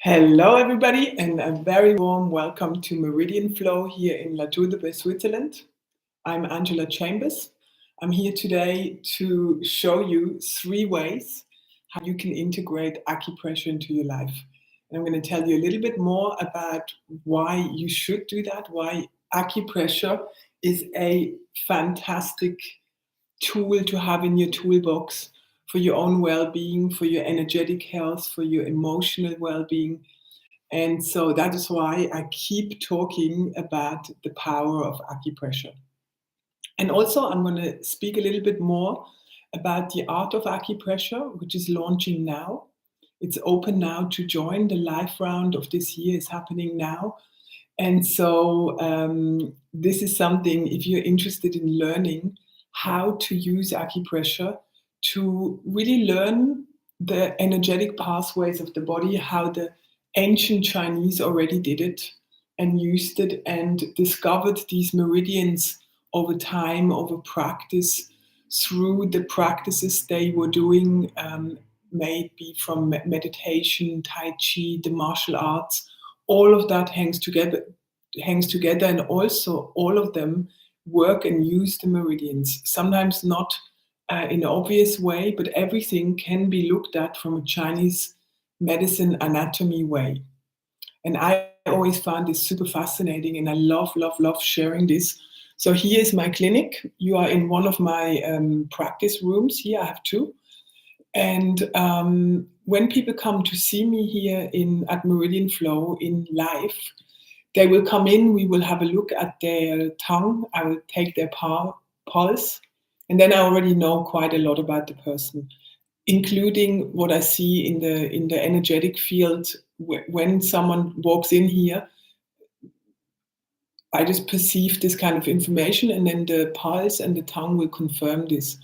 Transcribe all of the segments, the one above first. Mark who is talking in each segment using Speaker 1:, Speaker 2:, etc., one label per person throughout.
Speaker 1: Hello, everybody, and a very warm welcome to Meridian Flow here in La Tour de Bay, Switzerland. I'm Angela Chambers. I'm here today to show you 3 ways how you can integrate acupressure into your life. And I'm going to tell you a little bit more about why you should do that, why acupressure is a fantastic tool to have in your toolbox for your own well-being, for your energetic health, for your emotional well-being. And so that is why I keep talking about the power of acupressure. And also, I'm going to speak a little bit more about the art of acupressure, which is launching now. It's open now to join. The live round of this year is happening now. And so this is something, if you're interested in learning how to use acupressure to really learn the energetic pathways of the body, how the ancient Chinese already did it and used it and discovered these meridians over time, over practice, through the practices they were doing, maybe from meditation, Tai Chi, the martial arts. All of that hangs together, and also all of them work and use the meridians, sometimes not in an obvious way, but everything can be looked at from a Chinese medicine anatomy way. And I always found this super fascinating, and I love, love, love sharing this. So here is my clinic. You are in one of my practice rooms. Here I have 2. And when people come to see me here at Meridian Flow in live, they will come in, we will have a look at their tongue, I will take their pulse, and then I already know quite a lot about the person, including what I see in the energetic field. When someone walks in here, I just perceive this kind of information, and then the pulse and the tongue will confirm this.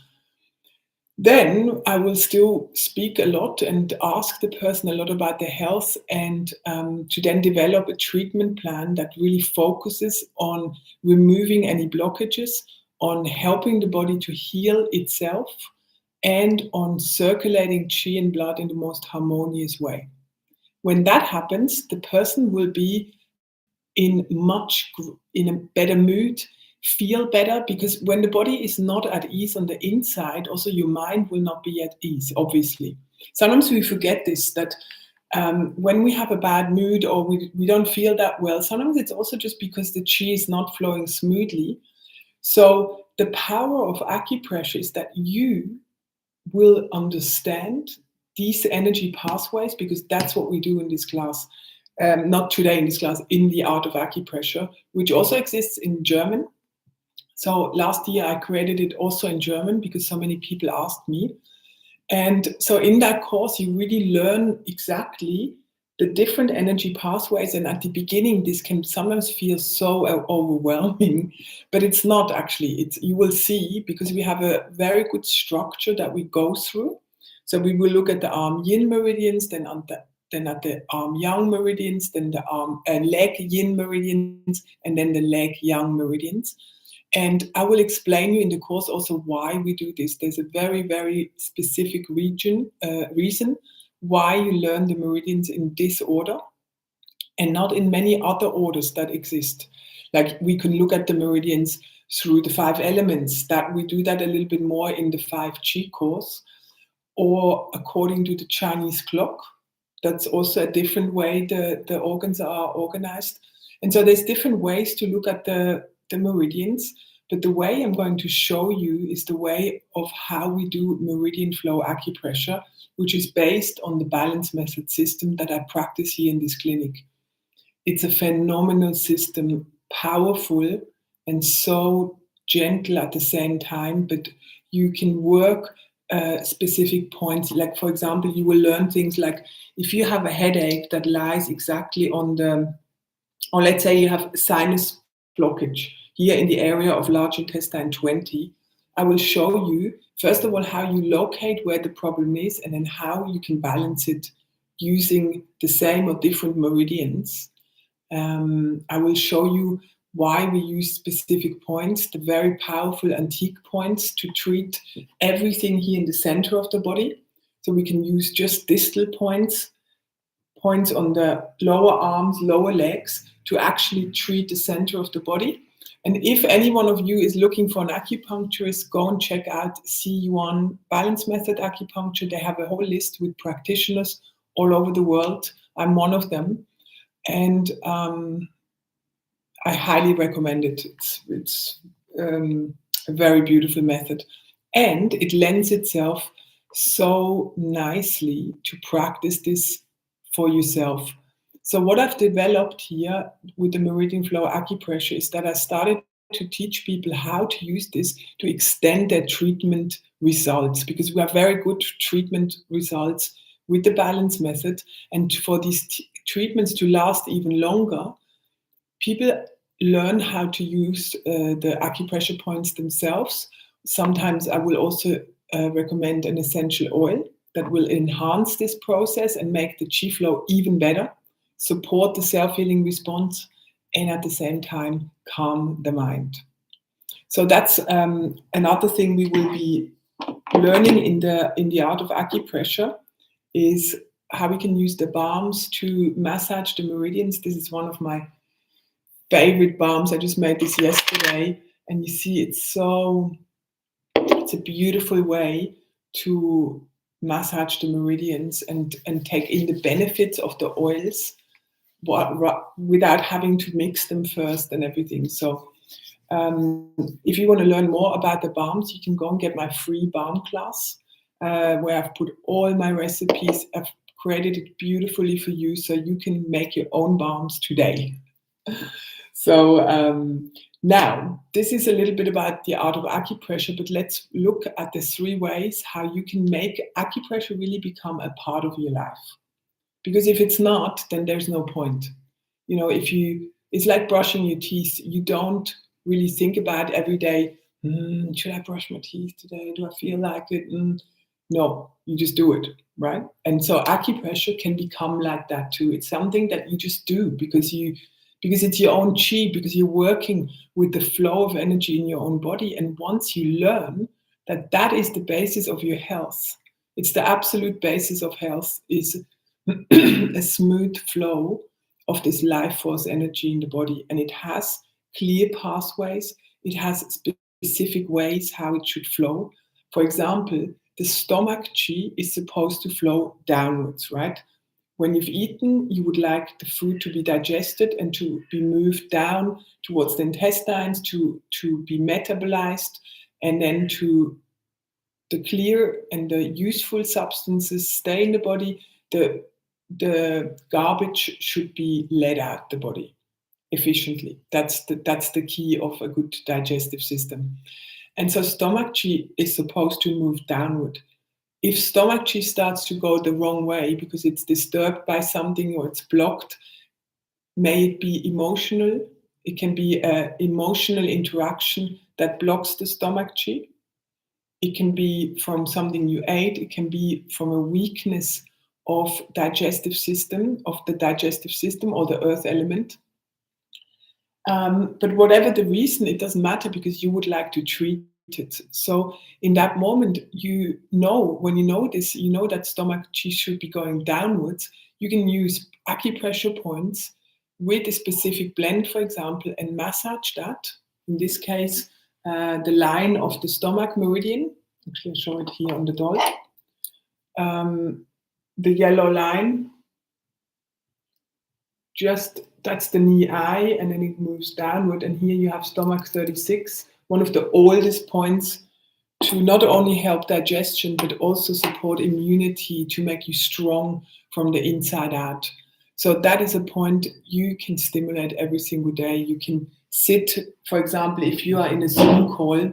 Speaker 1: Then I will still speak a lot and ask the person a lot about their health, and to then develop a treatment plan that really focuses on removing any blockages, on helping the body to heal itself, and on circulating qi and blood in the most harmonious way. When that happens, the person will be in a better mood, feel better, because when the body is not at ease on the inside, also your mind will not be at ease, obviously. Sometimes we forget this, that when we have a bad mood or we don't feel that well, sometimes it's also just because the qi is not flowing smoothly. So the power of acupressure is that you will understand these energy pathways, because that's what we do in this class. Not today in this class, in the art of acupressure, which also exists in German. So last year I created it also in German because so many people asked me. And so in that course, you really learn exactly the different energy pathways. And at the beginning, this can sometimes feel so overwhelming, but it's not actually. You will see, because we have a very good structure that we go through. So we will look at the arm yin meridians, then at the arm yang meridians, then the leg yin meridians, and then the leg yang meridians. And I will explain you in the course also why we do this. There's a very, very specific reason why you learn the meridians in this order and not in many other orders that exist. Like we can look at the meridians through the 5 elements, that we do that a little bit more in the 5 Qi course, or according to the Chinese clock. That's also a different way the organs are organized. And so there's different ways to look at the meridians, but the way I'm going to show you is the way of how we do meridian flow acupressure, which is based on the balance method system that I practice here in this clinic. It's a phenomenal system, powerful and so gentle at the same time, but you can work specific points. Like, for example, you will learn things like if you have a headache that lies exactly on or let's say you have sinus blockage here in the area of large intestine 20, I will show you, first of all, how you locate where the problem is, and then how you can balance it using the same or different meridians. I will show you why we use specific points, the very powerful antique points, to treat everything here in the center of the body. So we can use just distal points points on the lower arms, lower legs to actually treat the center of the body. And if any one of you is looking for an acupuncturist, go and check out C1 Balance Method Acupuncture. They have a whole list with practitioners all over the world. I'm one of them. And I highly recommend it. It's a very beautiful method. And it lends itself so nicely to practice this for yourself. So what I've developed here with the meridian flow acupressure is that I started to teach people how to use this to extend their treatment results, because we have very good treatment results with the balance method. And for these treatments to last even longer, people learn how to use the acupressure points themselves. Sometimes I will also recommend an essential oil that will enhance this process and make the chi flow even better, support the self-healing response, and at the same time calm the mind. So that's another thing we will be learning in the art of acupressure, is how we can use the balms to massage the meridians. This is one of my favorite balms. I just made this yesterday, and you see it's a beautiful way to massage the meridians and take in the benefits of the oils without having to mix them first and everything. So if you want to learn more about the balms, you can go and get my free balm class, where I've put all my recipes. I've created it beautifully for you, so you can make your own balms today. So now, this is a little bit about the art of acupressure, but let's look at the 3 ways how you can make acupressure really become a part of your life. Because if it's not, then there's no point. You know, it's like brushing your teeth. You don't really think about every day, should I brush my teeth today? Do I feel like it? No, you just do it, right? And so acupressure can become like that too. It's something that you just do because it's your own chi, because you're working with the flow of energy in your own body. And once you learn that that is the basis of your health, it's the absolute basis of health, is a smooth flow of this life force energy in the body. And it has clear pathways. It has specific ways how it should flow. For example, the stomach chi is supposed to flow downwards, right? When you've eaten, you would like the food to be digested and to be moved down towards the intestines, to be metabolized, and then to the clear and the useful substances stay in the body. The garbage should be let out the body efficiently. That's the key of a good digestive system. And so stomach chi is supposed to move downward. If stomach chi starts to go the wrong way because it's disturbed by something or it's blocked, may it be emotional. It can be an emotional interaction that blocks the stomach chi. It can be from something you ate. It can be from a weakness of the digestive system or the earth element. But whatever the reason, it doesn't matter, because you would like to treat it. So in that moment, when you know this, you know that stomach chi should be going downwards. You can use acupressure points with a specific blend, for example, and massage that. In this case, the line of the stomach meridian. Actually, I'll show it here on the doll. The yellow line, that's the knee eye, and then it moves downward. And here you have stomach 36, one of the oldest points to not only help digestion, but also support immunity, to make you strong from the inside out. So that is a point you can stimulate every single day. You can sit, for example, if you are in a Zoom call,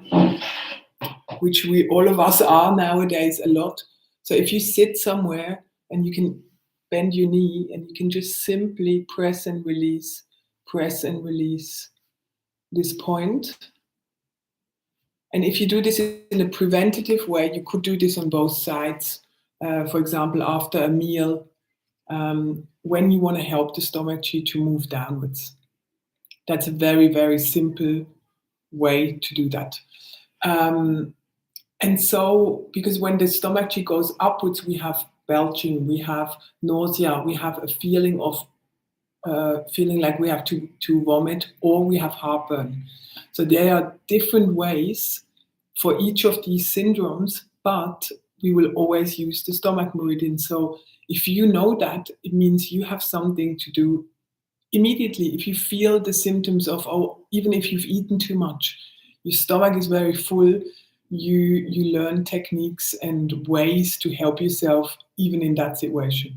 Speaker 1: which all of us are nowadays a lot. So if you sit somewhere and you can bend your knee and you can just simply press and release this point. And if you do this in a preventative way, you could do this on both sides. For example, after a meal, when you want to help the stomach chi to move downwards. That's a very, very simple way to do that. And so, because when the stomach chi goes upwards, we have belching, we have nausea, we have a feeling of feeling like we have to vomit, or we have heartburn. So there are different ways for each of these syndromes, but we will always use the stomach meridian. So if you know that, it means you have something to do immediately. If you feel the symptoms of, oh, even if you've eaten too much, your stomach is very full, you learn techniques and ways to help yourself even in that situation.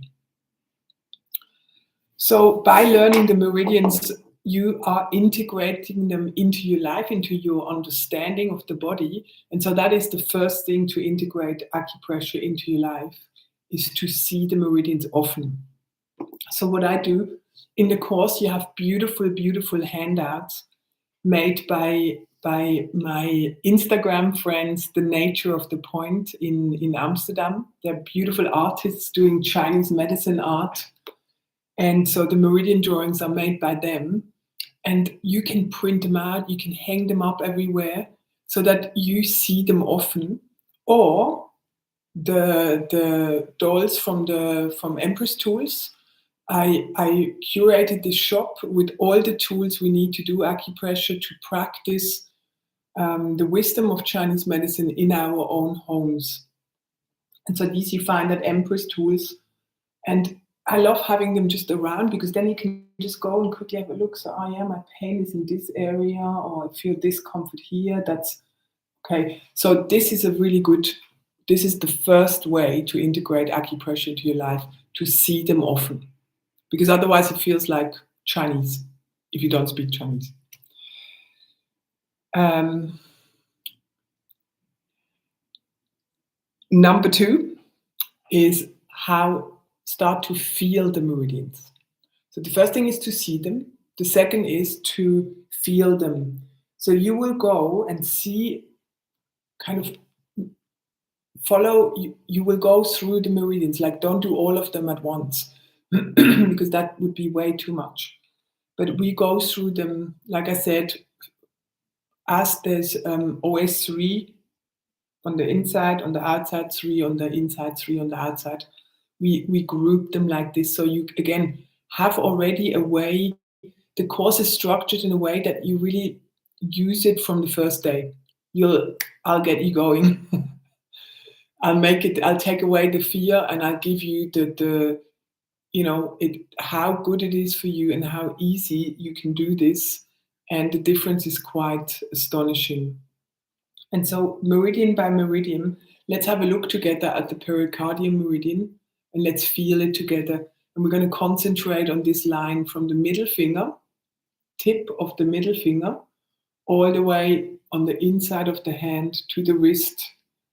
Speaker 1: So by learning the meridians, you are integrating them into your life, into your understanding of the body. And so that is the first thing to integrate acupressure into your life, is to see the meridians often. So what I do in the course, you have beautiful, beautiful handouts made by my Instagram friends, The Nature of the Point in Amsterdam. They're beautiful artists doing Chinese medicine art. And so the meridian drawings are made by them. And you can print them out, you can hang them up everywhere so that you see them often. Or the dolls from Empress Tools, I curated this shop with all the tools we need to do acupressure, to practice the wisdom of Chinese medicine in our own homes. And so these you find at Empress Tools. And I love having them just around, because then you can just go and quickly have a look. So, oh yeah, my pain is in this area, or I feel discomfort here. That's okay. So this is this is the first way to integrate acupressure into your life, to see them often. Because otherwise it feels like Chinese if you don't speak Chinese. Number 2 is start to feel the meridians. So the first thing is to see them. The second is to feel them. So you will go and see, kind of follow, you will go through the meridians. Like, don't do all of them at once because that would be way too much. But we go through them, like I said, as there's always 3 on the inside, on the outside, 3 on the inside, 3 on the outside. We group them like this. So you, again, have already a way, the course is structured in a way that you really use it from the first day. I'll get you going. I'll take away the fear, and I'll give you the how good it is for you and how easy you can do this. And the difference is quite astonishing. And so meridian by meridian, let's have a look together at the pericardium meridian, and let's feel it together. And we're going to concentrate on this line from the middle finger, tip of the middle finger, all the way on the inside of the hand to the wrist,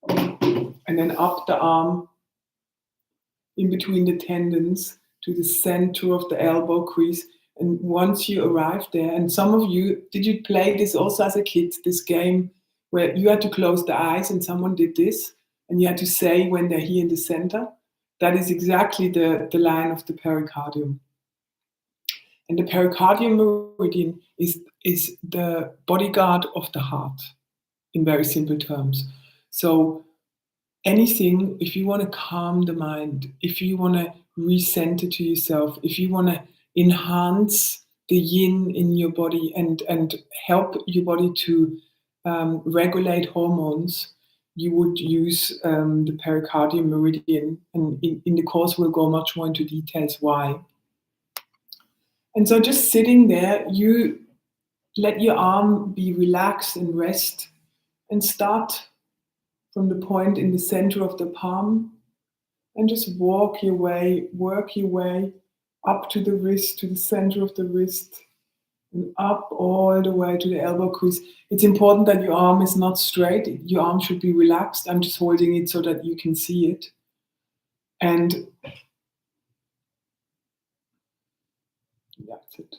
Speaker 1: and then up the arm, in between the tendons, to the center of the elbow crease. And once you arrive there, and some of you, did you play this also as a kid, this game where you had to close the eyes and someone did this, and you had to say when they're here in the center? That is exactly the line of the pericardium. And the pericardium meridian is the bodyguard of the heart, in very simple terms. So anything, if you want to calm the mind, if you want to recenter to yourself, if you want to enhance the yin in your body and help your body to regulate hormones, you would use the pericardium meridian. And in the course, we'll go much more into details why. And so just sitting there, you let your arm be relaxed and rest, and start from the point in the center of the palm, and just work your way up to the wrist, to the center of the wrist, and up all the way to the elbow crease. It's important that your arm is not straight. Your arm should be relaxed. I'm just holding it so that you can see it. And that's it.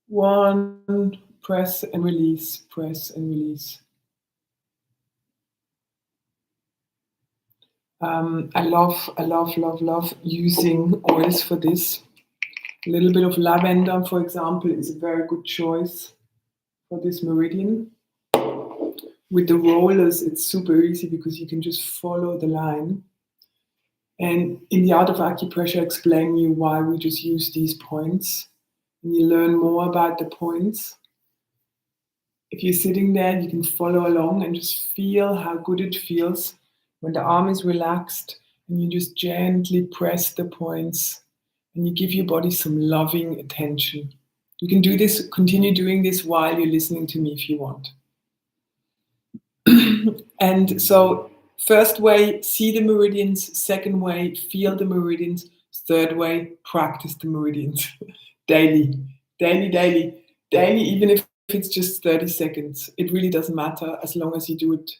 Speaker 1: 1, press and release, press and release. I love using oils for this. A little bit of lavender, for example, is a very good choice for this meridian. With the rollers, it's super easy because you can just follow the line. And in the art of acupressure, I explain you why we just use these points. And you learn more about the points. If you're sitting there, you can follow along and just feel how good it feels when the arm is relaxed and you just gently press the points and you give your body some loving attention. You can do this, continue doing this while you're listening to me if you want. And so, first way, see the meridians. Second way, feel the meridians. Third way, practice the meridians daily, daily, daily, daily, even if it's just 30 seconds. It really doesn't matter as long as you do it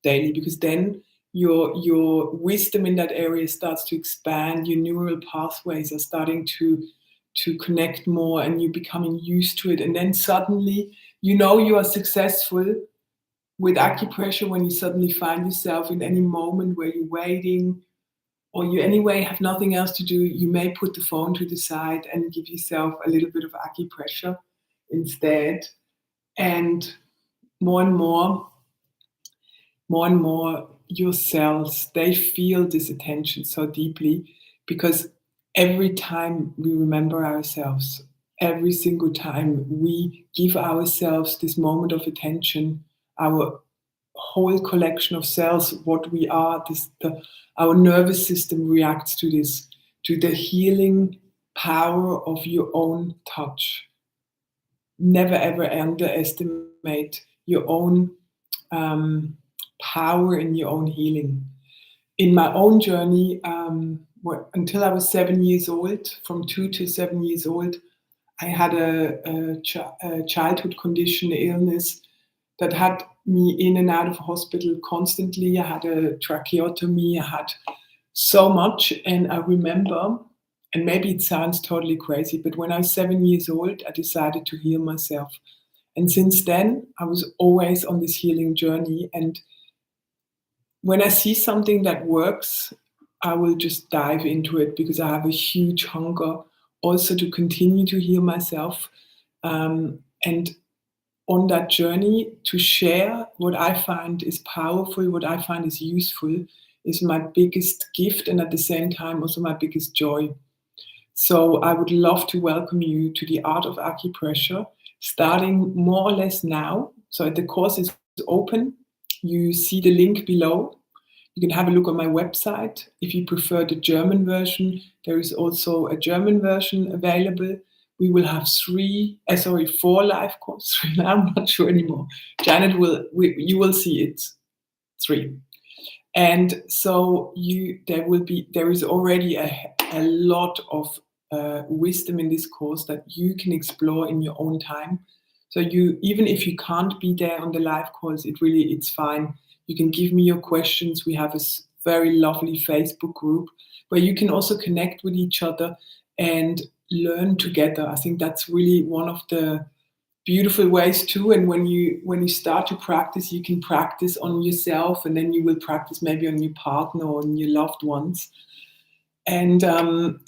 Speaker 1: daily, because then your wisdom in that area starts to expand. Your neural pathways are starting to connect more, and you're becoming used to it. And then suddenly, you are successful with acupressure when you suddenly find yourself in any moment where you're waiting or you anyway have nothing else to do. You may put the phone to the side and give yourself a little bit of acupressure instead. And more and more, more and more, your cells, they feel this attention so deeply, because every time we remember ourselves, every single time we give ourselves this moment of attention, our whole collection of cells, what we are, our nervous system reacts to this, to the healing power of your own touch. Never ever underestimate your own power in your own healing. In my own journey, until I was 7 years old, from 2 to 7 years old, I had a childhood condition, illness that had me in and out of hospital constantly. I had a tracheotomy. I had so much. And I remember, and maybe it sounds totally crazy, but when I was 7 years old, I decided to heal myself. And since then, I was always on this healing journey. And when I see something that works, I will just dive into it, because I have a huge hunger also to continue to heal myself. And on that journey, to share what I find is powerful, what I find is useful, is my biggest gift, and at the same time also my biggest joy. So I would love to welcome you to the Art of Acupressure, starting more or less now. So the course is open. You see the link below. You can have a look on my website. If you prefer the German version, there is also a German version available. We will have 4 live courses. I'm not sure anymore. Janet you will see it. 3. And so there is already a lot of wisdom in this course that you can explore in your own time. So even if you can't be there on the live course, it's fine. You can give me your questions. We have a very lovely Facebook group where you can also connect with each other and learn together. I think that's really one of the beautiful ways too. And when you start to practice, you can practice on yourself, and then you will practice maybe on your partner or on your loved ones. And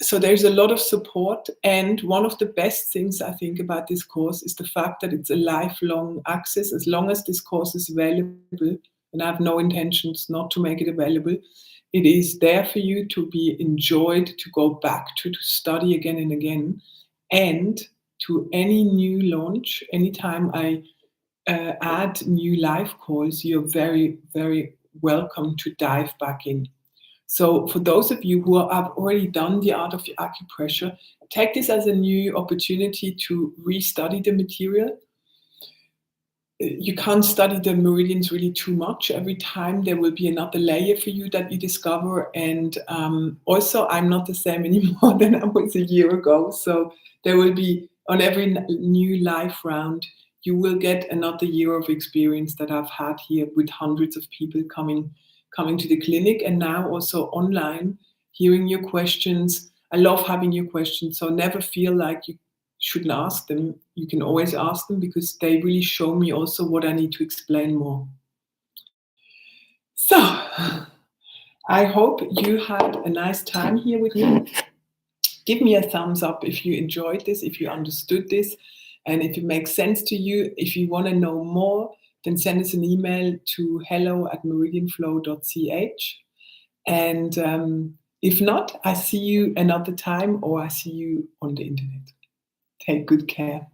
Speaker 1: so there's a lot of support. And one of the best things I think about this course is the fact that it's a lifelong access. As long as this course is available, and I have no intentions not to make it available, it is there for you to be enjoyed, to go back to study again and again. And to any new launch, anytime I add new live calls, you're very, very welcome to dive back in. So for those of you who have already done the art of acupressure, take this as a new opportunity to restudy the material. You can't study the meridians really too much. Every time there will be another layer for you that you discover. And also, I'm not the same anymore than I was a year ago. So there will be, on every new live round, you will get another year of experience that I've had here with hundreds of people coming to the clinic, and now also online, hearing your questions. I love having your questions. So never feel like you shouldn't ask them. You can always ask them, because they really show me also what I need to explain more. So I hope you had a nice time here with me. Give me a thumbs up if you enjoyed this, if you understood this, and if it makes sense to you. If you want to know more, then send us an email to hello@meridianflow.ch. And If not, I see you another time or I see you on the internet. Take good care.